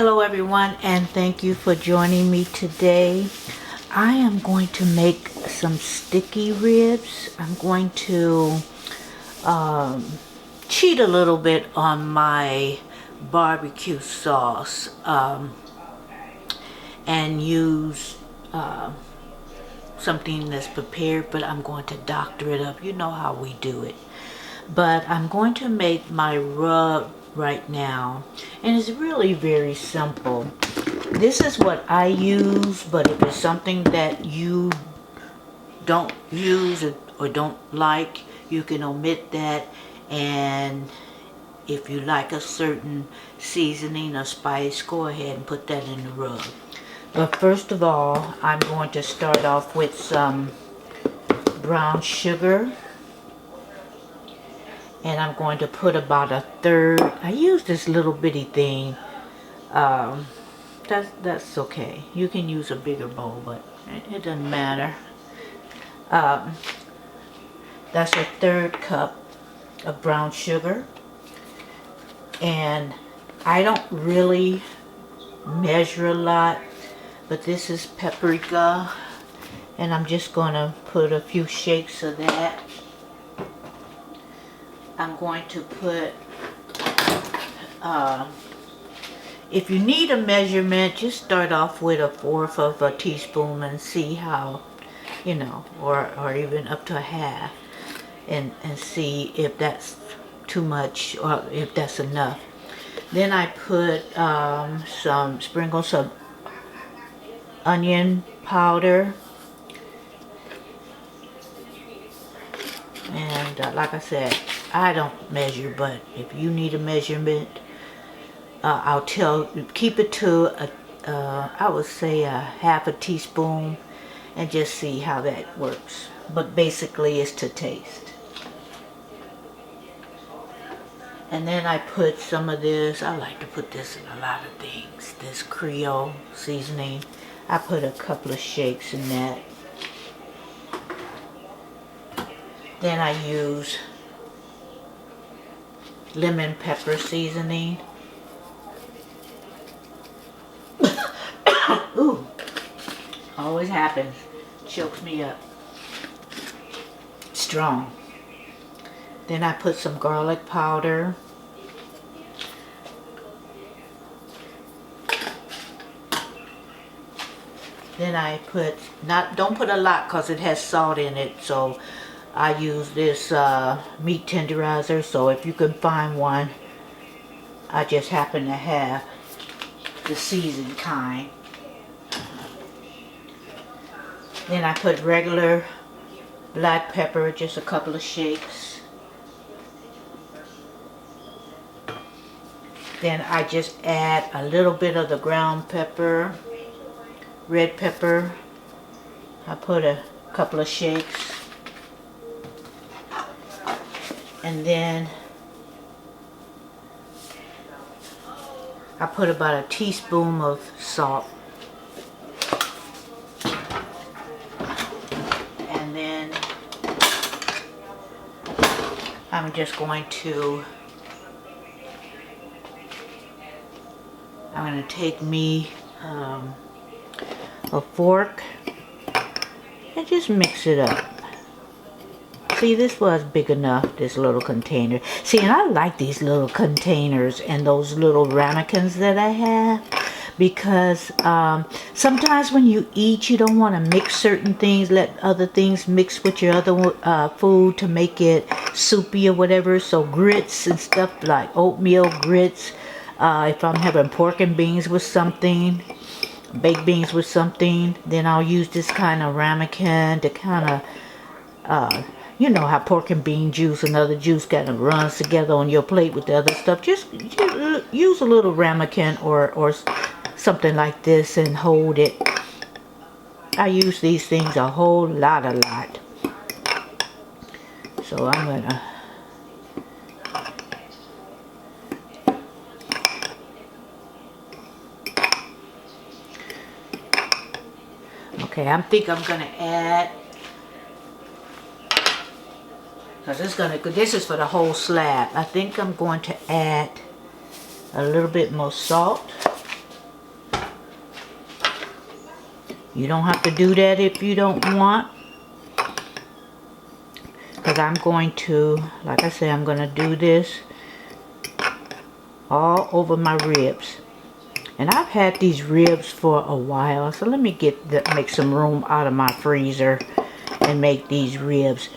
Hello everyone, and thank you for joining me today. I am going to make some sticky ribs. I'm going to cheat a little bit on my barbecue sauce and use something that's prepared, but I'm going to doctor it up. You know how we do it. But I'm going to make my rub right now, and it's really very simple. This is what I use, but if it's something that you don't use or don't like, you can omit that. And if you like a certain seasoning or spice, go ahead and put that in the rub. But first of all, I'm going to start off with some brown sugar. And I'm going to put about a third. I use this little bitty thing. That's okay. You can use a bigger bowl, but it doesn't matter. That's a third cup of brown sugar. And I don't really measure a lot, but this is paprika. And I'm just going to put a few shakes of that. I'm going to put, if you need a measurement, just start off with 1/4 of a teaspoon and see how, you know, or even up to a half, and see if that's too much or if that's enough. Then I put sprinkle some onion powder. And like I said, I don't measure, but if you need a measurement, keep it to I would say a 1/2 teaspoon, and just see how that works. But basically it's to taste. And then I put some of this, I like to put this in a lot of things, this Creole seasoning. I put a couple of shakes in that. Then I use lemon pepper seasoning. Ooh, always happens. Chokes me up. Strong. Then I put some garlic powder. Then I put, don't put a lot because it has salt in it, so I use this meat tenderizer, so if you can find one, I just happen to have the seasoned kind. Then I put regular black pepper, just a couple of shakes. Then I just add a little bit of the ground pepper, red pepper. I put a couple of shakes. And then I put about a teaspoon of salt. And then I'm just going to, take me a fork and just mix it up. See, this was big enough, this little container. See, and I like these little containers and those little ramekins that I have, because sometimes when you eat, you don't want to mix certain things, let other things mix with your other food to make it soupy or whatever. So grits and stuff like oatmeal grits, if I'm having pork and beans with something, baked beans with something, then I'll use this kind of ramekin to kind of, you know how pork and bean juice and other juice kind of runs together on your plate with the other stuff. Just use a little ramekin or something like this and hold it. I use these things a whole lot. So I'm gonna I think I'm gonna add, because this is for the whole slab. I think I'm going to add a little bit more salt. You don't have to do that if you don't want. Because I'm going to, like I said, I'm going to do this all over my ribs. And I've had these ribs for a while. So let me make some room out of my freezer and make these ribs.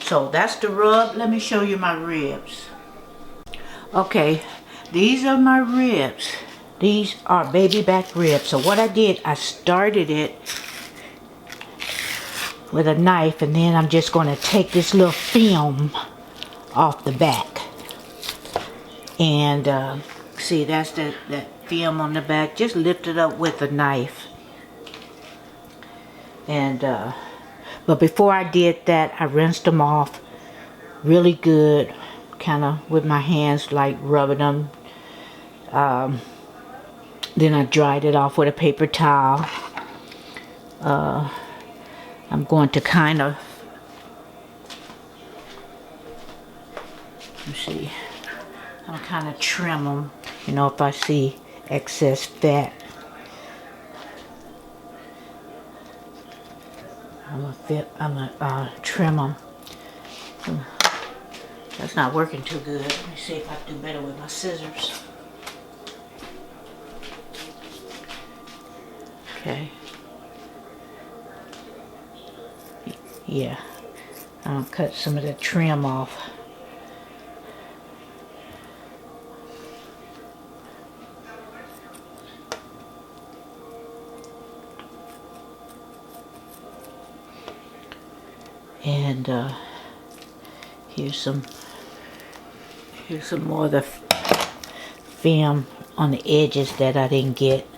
So that's the rub. Let me show you my ribs. Okay, these are my ribs. These are baby back ribs. So what I did, I started it with a knife, and then I'm just going to take this little film off the back. And see, that's that film on the back. Just lift it up with a knife. And but before I did that, I rinsed them off really good, kind of with my hands, like rubbing them. Then I dried it off with a paper towel. I'm going to kind of, let's see, I'm kind of trim them, you know, if I see excess fat. I'm gonna trim them. That's not working too good. Let me see if I can do better with my scissors. Okay. Yeah. I'll cut some of the trim off. And here's some more of the film on the edges that I didn't get.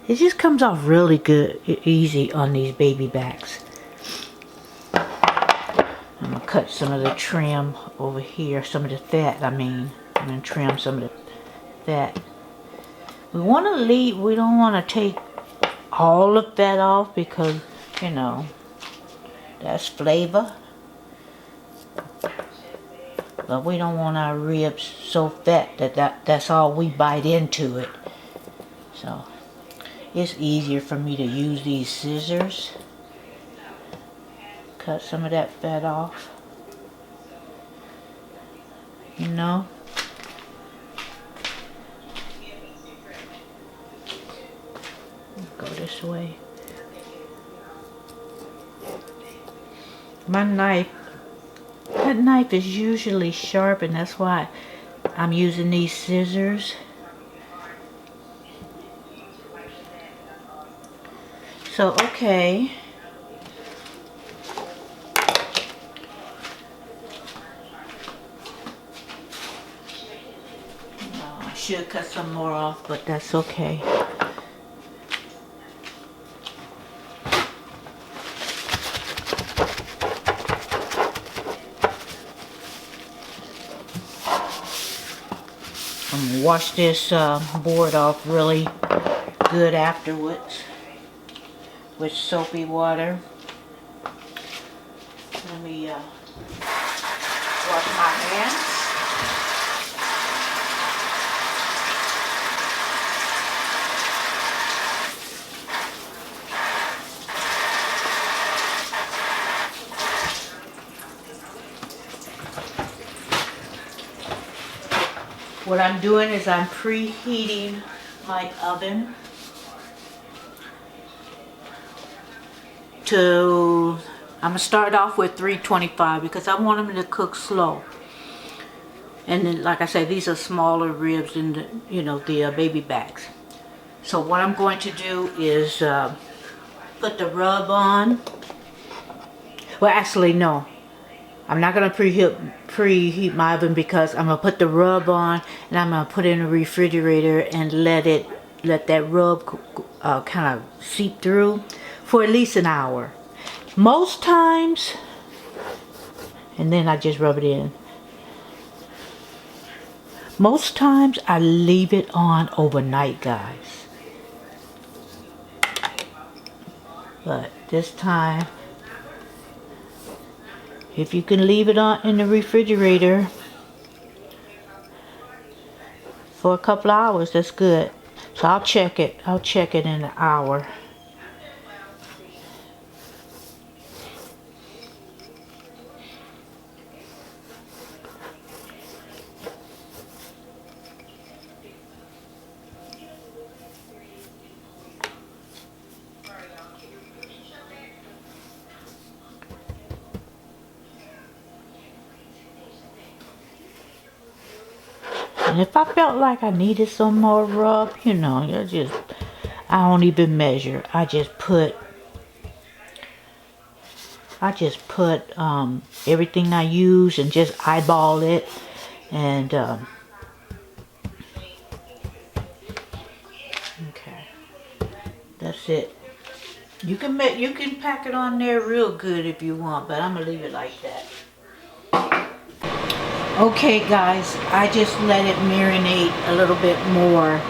It just comes off really good, easy on these baby backs. I'm gonna cut some of the trim over here, some of the fat. I'm gonna trim some of the fat. We want to leave. We don't want to take all the fat off because, you know, that's flavor. But we don't want our ribs so fat that's all we bite into it. So it's easier for me to use these scissors. Cut some of that fat off. You know. Go this way. My knife, that knife is usually sharp, and that's why I'm using these scissors. So, okay. I should cut some more off, but that's okay. I'm gonna wash this board off really good afterwards with soapy water. Let me wash my hands. What I'm doing is I'm preheating my oven to, I'm going to start off with 325 because I want them to cook slow. And then, like I said, these are smaller ribs than the, you know, the baby backs. So what I'm going to do is put the rub on. Well, actually, no. I'm not going to preheat my oven because I'm going to put the rub on and I'm going to put it in the refrigerator and let that rub kind of seep through for at least an hour. Most times, and then I just rub it in. Most times I leave it on overnight, guys. But this time, if you can leave it on in the refrigerator for a couple hours, that's good. So I'll check it. I'll check it in an hour. And if I felt like I needed some more rub, you know, I don't even measure. I just put everything I use and just eyeball it, and okay, that's it. You can pack it on there real good if you want, but I'm gonna leave it like that. Okay guys, I just let it marinate a little bit more.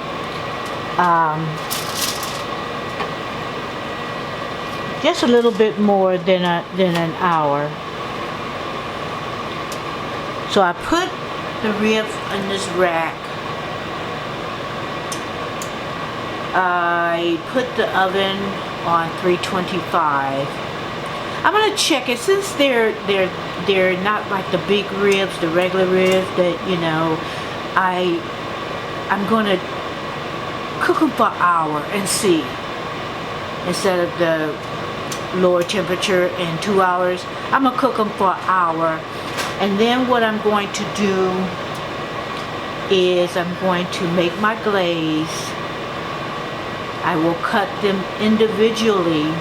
Just a little bit more than an hour. So I put the ribs in this rack. I put the oven on 325. I'm gonna check it since they're not like the big ribs, the regular ribs that, you know, I'm gonna cook them for an hour and see, instead of the lower temperature in 2 hours. I'm gonna cook them for an hour, and then what I'm going to do is I'm going to make my glaze. I will cut them individually,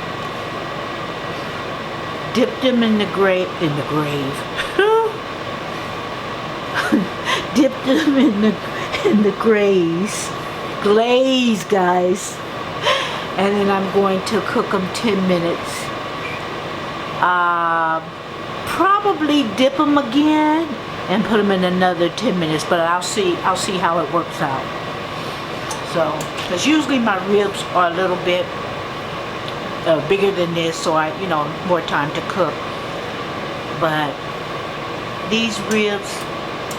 dip them in the grave, dip them in the glaze, guys, and then I'm going to cook them 10 minutes. Probably dip them again and put them in another 10 minutes, but I'll see how it works out. So, because usually my ribs are a little bit bigger than this, so more time to cook. But these ribs,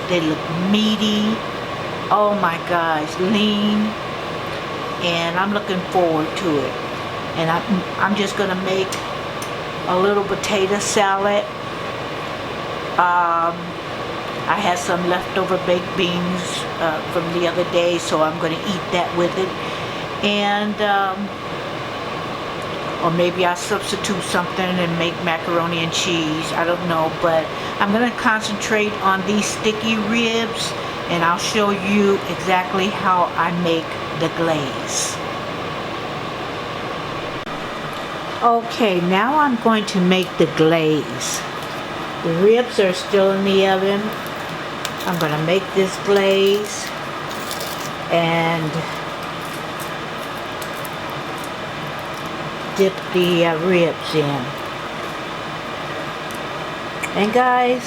they look meaty. Oh my gosh, lean, and I'm looking forward to it. And I'm just gonna make a little potato salad. I had some leftover baked beans from the other day, so I'm going to eat that with it. And or maybe I'll substitute something and make macaroni and cheese. I don't know, but I'm going to concentrate on these sticky ribs, and I'll show you exactly how I make the glaze. Okay, now I'm going to make the glaze. The ribs are still in the oven. I'm going to make this glaze and dip the ribs in. And guys,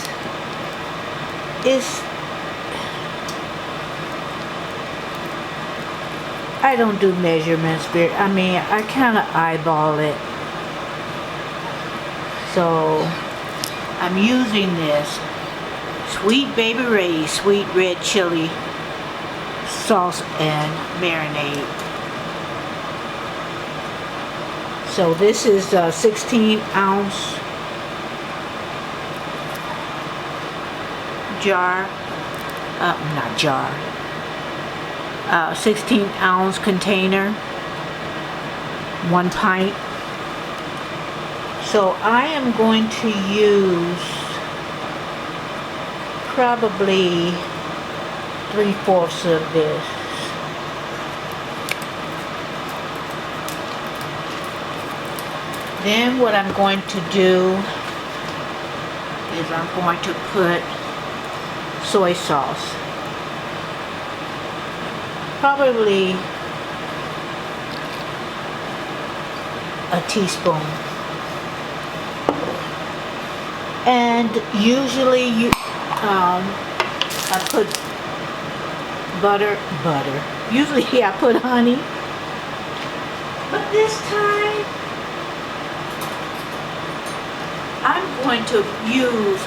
I don't do measurements. I mean, I kind of eyeball it. So I'm using this Sweet Baby Ray's sweet red chili sauce and marinade. So this is a 16-ounce jar, 16-ounce container, 1 pint. So I am going to use probably 3/4 of this. Then what I'm going to do is I'm going to put soy sauce. Probably a teaspoon. And usually I put butter. Usually I put honey. But this time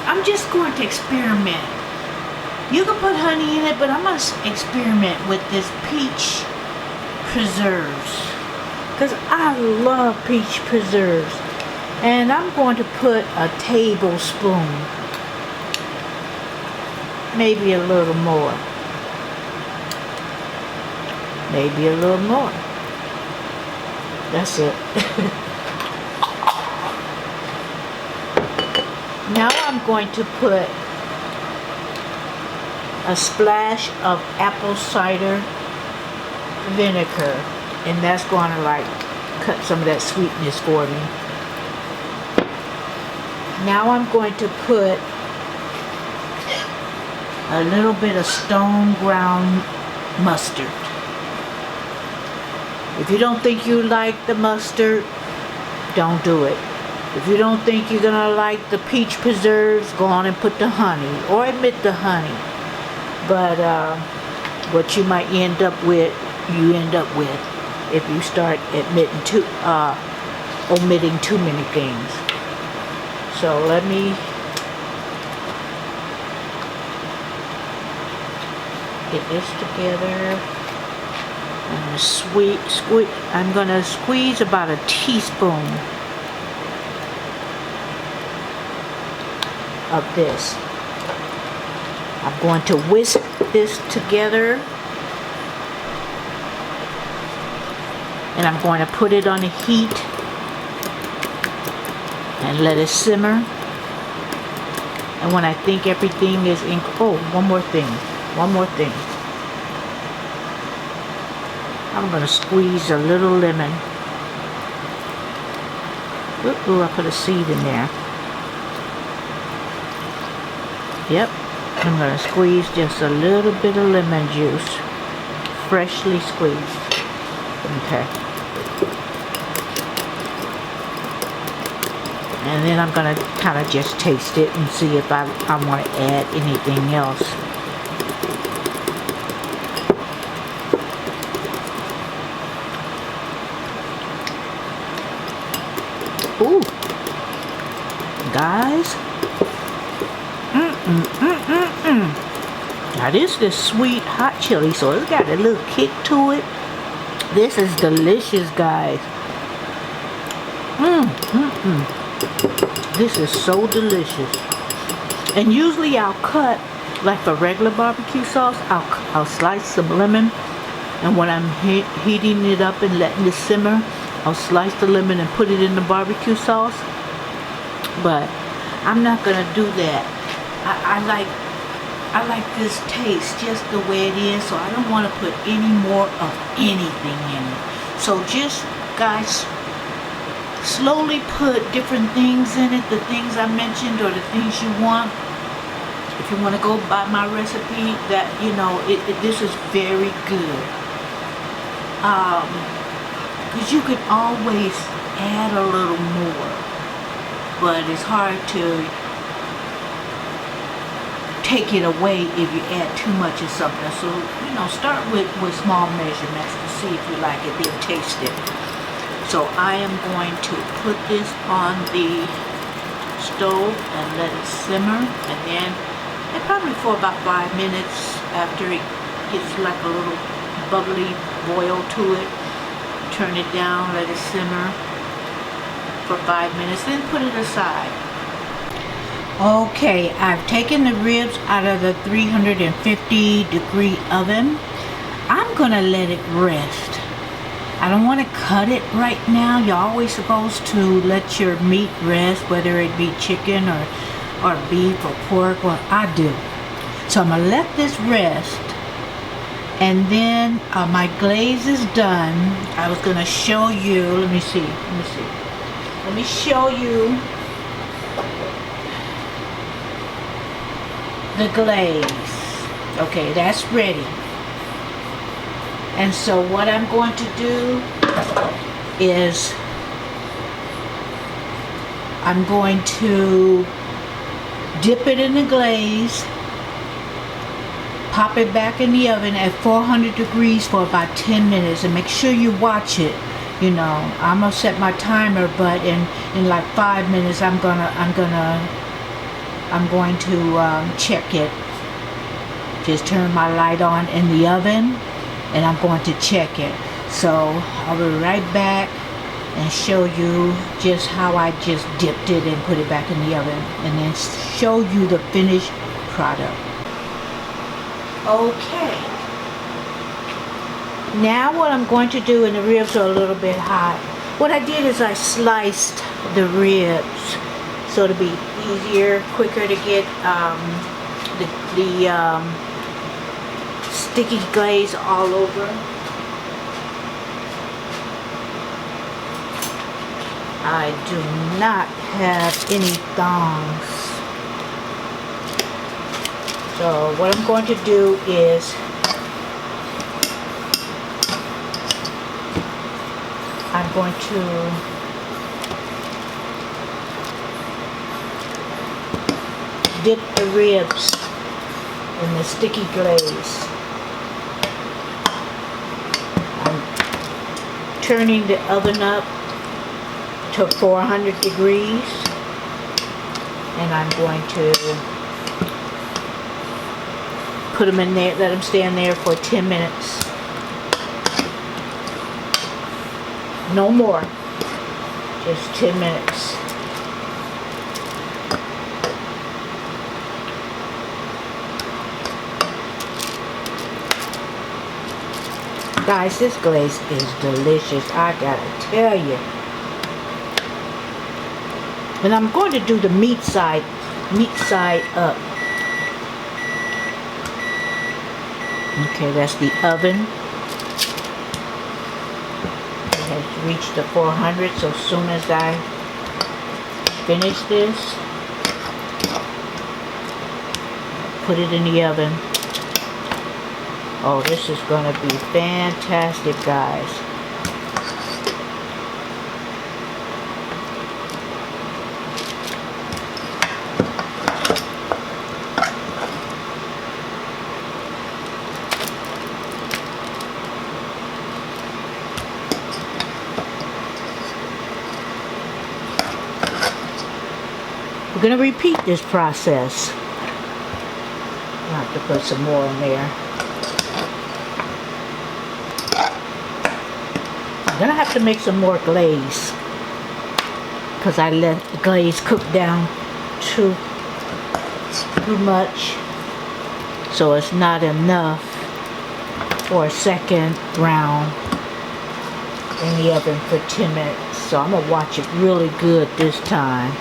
I'm just going to experiment. You can put honey in it, but I'm going to experiment with this peach preserves, because I love peach preserves. And I'm going to put a tablespoon, maybe a little more, maybe a little more. That's it. Now I'm going to put a splash of apple cider vinegar, and that's going to like cut some of that sweetness for me. Now I'm going to put a little bit of stone ground mustard. If you don't think you like the mustard, don't do it. If you don't think you're gonna like the peach preserves, go on and put the honey, or omit the honey. But what you might end up with, you end up with if you start omitting too many things. So let me get this together. I'm gonna squeeze about a teaspoon of this. I'm going to whisk this together, and I'm going to put it on the heat and let it simmer. And when I think everything is in, oh, one more thing. I'm going to squeeze a little lemon. Ooh, I put a seed in there. Yep, I'm going to squeeze just a little bit of lemon juice, freshly squeezed. Okay. And then I'm going to kind of just taste it and see if I want to add anything else. Ooh, guys. Now this is sweet hot chili, so it's got a little kick to it. This is delicious, guys. This is so delicious. And usually I'll cut, like for regular barbecue sauce, I'll slice some lemon, and when I'm heating it up and letting it simmer, I'll slice the lemon and put it in the barbecue sauce. But I'm not gonna do that. I like this taste just the way it is, so I don't want to put any more of anything in it. So just, guys, slowly put different things in it, the things I mentioned or the things you want. If you want to go by my recipe, that, you know, this is very good. Because you could always add a little more, but it's hard to take it away if you add too much of something. So, you know, start with small measurements to see if you like it, then taste it. So I am going to put this on the stove and let it simmer, and then probably for about 5 minutes after it gets like a little bubbly boil to it, turn it down, let it simmer for 5 minutes, then put it aside. Okay, I've taken the ribs out of the 350-degree oven. I'm gonna let it rest. I don't want to cut it right now. You're always supposed to let your meat rest, whether it be chicken or beef or pork, or I do. So I'm gonna let this rest, and then my glaze is done. I was gonna show you, let me show you the glaze. Okay, that's ready. And so what I'm going to do is I'm going to dip it in the glaze, pop it back in the oven at 400 degrees for about 10 minutes, and make sure you watch it. You know, I'm gonna set my timer, but in like 5 minutes I'm going to check it. Just turn my light on in the oven, and I'm going to check it. So I'll be right back and show you just how I just dipped it and put it back in the oven, and then show you the finished product. Okay, now what I'm going to do, and the ribs are a little bit hot, what I did is I sliced the ribs so it'll be easier, quicker to get the sticky glaze all over. I do not have any thongs. So what I'm going to do is I'm going to dip the ribs in the sticky glaze. I'm turning the oven up to 400 degrees, and I'm going to put them in there, let them stand there for 10 minutes. No more, just 10 minutes. Guys, this glaze is delicious, I gotta tell you. And I'm going to do the meat side up. Okay, that's the oven. It has reached the 400, so as soon as I finish this, put it in the oven. Oh, this is going to be fantastic, guys. We're going to repeat this process. I'll have to put some more in there. I'm going to have to make some more glaze because I let the glaze cook down too much, so it's not enough for a second round in the oven for 10 minutes. So I'm going to watch it really good this time.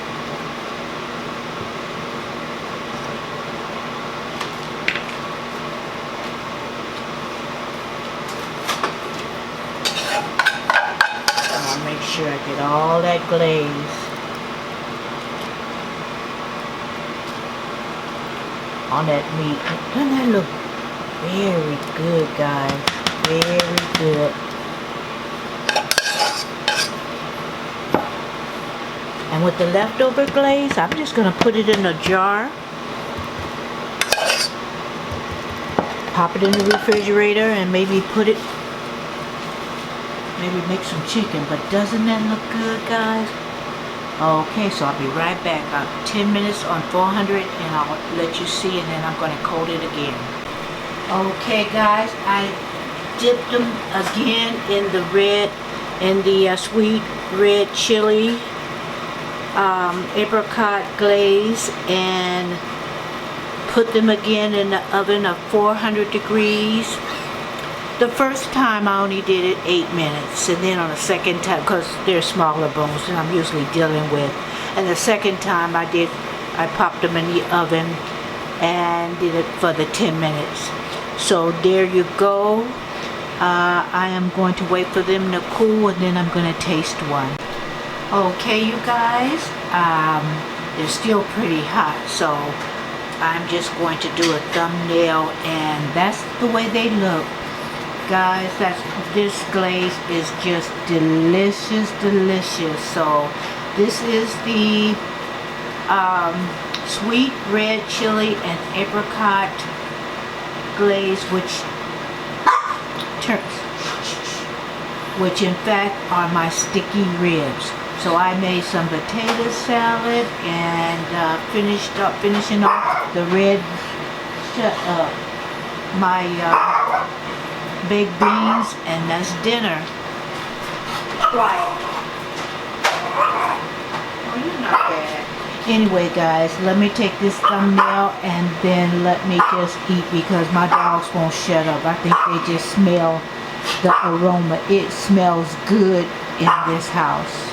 Make sure I get all that glaze on that meat. Doesn't that look very good, guys? Very good. And with the leftover glaze, I'm just going to put it in a jar, pop it in the refrigerator, and maybe make some chicken. But doesn't that look good, guys? Okay, so I'll be right back. About 10 minutes on 400, and I'll let you see, and then I'm going to coat it again. Okay, guys, I dipped them again in the sweet red chili apricot glaze, and put them again in the oven of 400 degrees. The first time I only did it 8 minutes, and then on the second time, because they're smaller bones than I'm usually dealing with, and the second time I popped them in the oven and did it for the 10 minutes. So there you go. I am going to wait for them to cool, and then I'm going to taste one. Okay, you guys, they're still pretty hot, so I'm just going to do a thumbnail, and that's the way they look. Guys, this glaze is just delicious, delicious. So this is the sweet red chili and apricot glaze, which in fact are my sticky ribs. So I made some potato salad and finishing off the red baked beans, and that's dinner. Right. Oh, you're not bad. Anyway, guys, let me take this thumbnail and then let me just eat because my dogs won't shut up. I think they just smell the aroma. It smells good in this house.